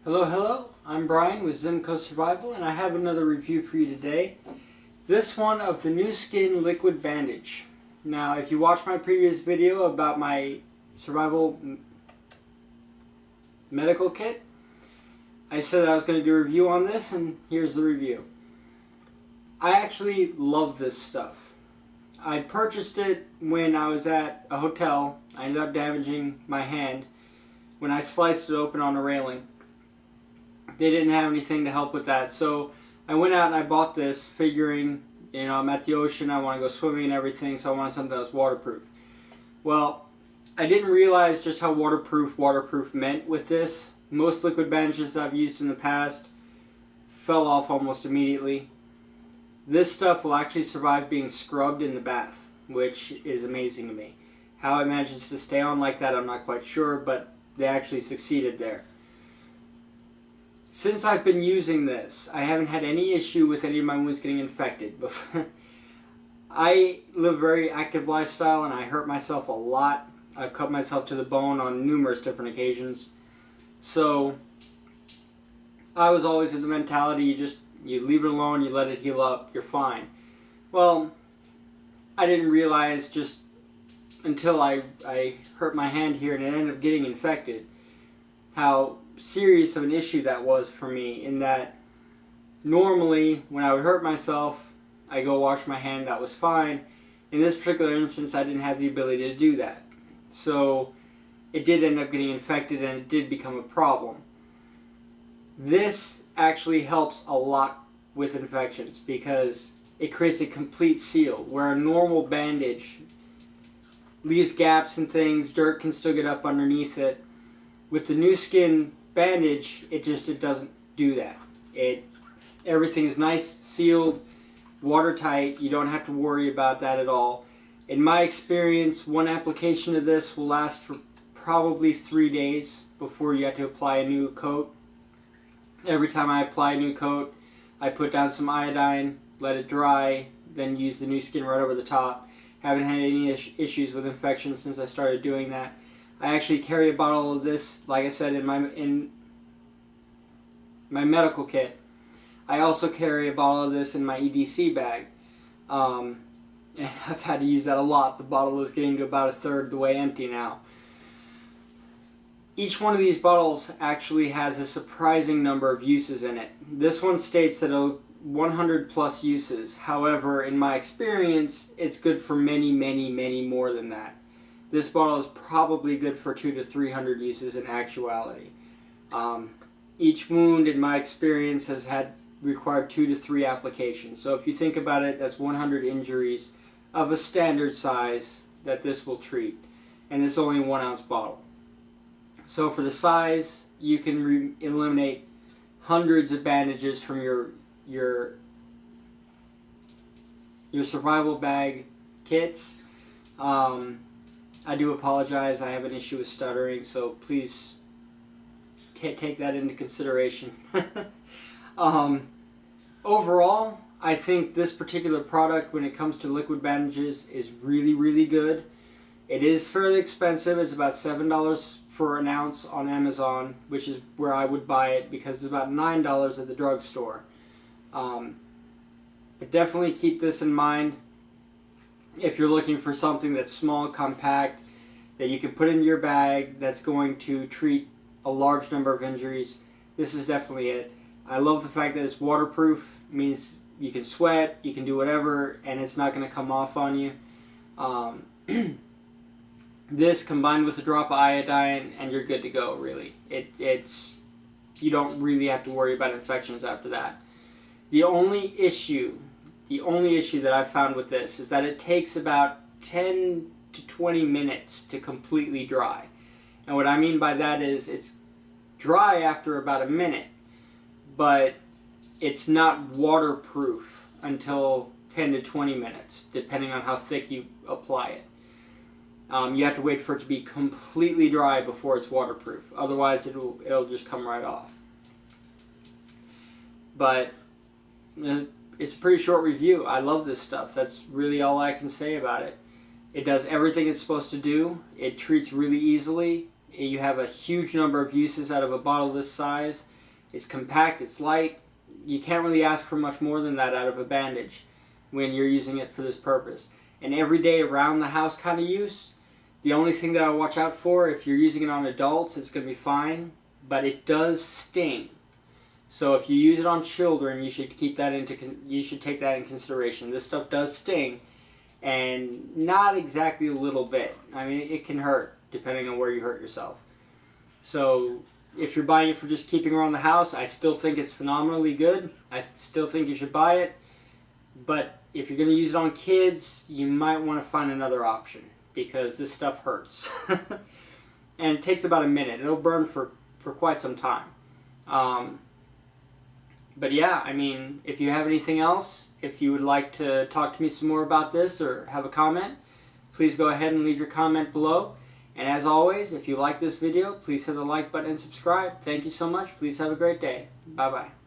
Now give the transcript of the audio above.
Hello, I'm Brian with Zimco Survival, and I have another review for you today. This one of the new Skin Liquid Bandage. Now, if you watched my previous video about my survival medical kit, I said I was going to do a review on this, and here's the review. I actually love this stuff. I purchased it when I was at a hotel. I ended up damaging my hand when I sliced it open on a railing. They didn't have anything to help with that, so I went out and I bought this, figuring, I'm at the ocean, I want to go swimming and everything, so I wanted something that was waterproof. Well, I didn't realize just how waterproof meant with this. Most liquid bandages that I've used in the past fell off almost immediately. This stuff will actually survive being scrubbed in the bath, which is amazing to me. How it manages to stay on like that, I'm not quite sure, but they actually succeeded there. Since I've been using this, I haven't had any issue with any of my wounds getting infected. I live a very active lifestyle and I hurt myself a lot. I've cut myself to the bone on numerous different occasions. So I was always in the mentality, you leave it alone, you let it heal up, you're fine. Well, I didn't realize just until I hurt my hand here and it ended up getting infected, how serious of an issue that was for me, in that normally when I would hurt myself, I go wash my hand, that was fine. In this particular instance, I didn't have the ability to do that. So it did end up getting infected and it did become a problem. This actually helps a lot with infections because it creates a complete seal, where a normal bandage leaves gaps and things, dirt can still get up underneath it. With the new Skin Bandage, it doesn't do that. Everything is nice, sealed, watertight. You don't have to worry about that at all. In my experience, one application of this will last for probably 3 days before you have to apply a new coat. Every time I apply a new coat, I put down some iodine, let it dry, then use the new skin right over the top. Haven't had any issues with infections since I started doing that. I actually carry a bottle of this, like I said, in my medical kit. I also carry a bottle of this in my EDC bag. And I've had to use that a lot. The bottle is getting to about a third the way empty now. Each one of these bottles actually has a surprising number of uses in it. This one states that 100 plus uses. However, in my experience, it's good for many, many, many more than that. This bottle is probably good for 200 to 300 uses in actuality. Each wound, in my experience, has required 2 to 3 applications. So if you think about it, that's 100 injuries of a standard size that this will treat. And it's only a 1 ounce bottle. So for the size, you can eliminate hundreds of bandages from your survival bag kits. I do apologize, I have an issue with stuttering, so please take that into consideration. Overall, I think this particular product, when it comes to liquid bandages, is really, really good. It is fairly expensive. It's about $7 for an ounce on Amazon, which is where I would buy it because it's about $9 at the drugstore. But definitely keep this in mind. If you're looking for something that's small, compact, that you can put in your bag, that's going to treat a large number of injuries, this is definitely it. I love the fact that it's waterproof. It means you can sweat, you can do whatever, and it's not going to come off on you. This combined with a drop of iodine, and you're good to go, really. You don't really have to worry about infections after that. The only issue that I've found with this is that it takes about 10 to 20 minutes to completely dry. And what I mean by that is it's dry after about a minute, but it's not waterproof until 10 to 20 minutes, depending on how thick you apply it. You have to wait for it to be completely dry before it's waterproof. Otherwise, it'll just come right off. But it's a pretty short review. I love this stuff. That's really all I can say about it. It does everything it's supposed to do. It treats really easily. You have a huge number of uses out of a bottle this size. It's compact, it's light. You can't really ask for much more than that out of a bandage when you're using it for this purpose. And everyday around the house kind of use, the only thing that I watch out for, if you're using it on adults, it's going to be fine, but it does sting. So if you use it on children, you should take that in consideration. This stuff does sting, and not exactly a little bit. I mean, it can hurt depending on where you hurt yourself. So if you're buying it for just keeping around the house, I still think it's phenomenally good. I still think you should buy it. But if you're going to use it on kids, you might want to find another option, because this stuff hurts. And it takes about a minute. It'll burn for quite some time. But yeah, I mean, if you have anything else, if you would like to talk to me some more about this or have a comment, please go ahead and leave your comment below. And as always, if you like this video, please hit the like button and subscribe. Thank you so much. Please have a great day. Bye-bye.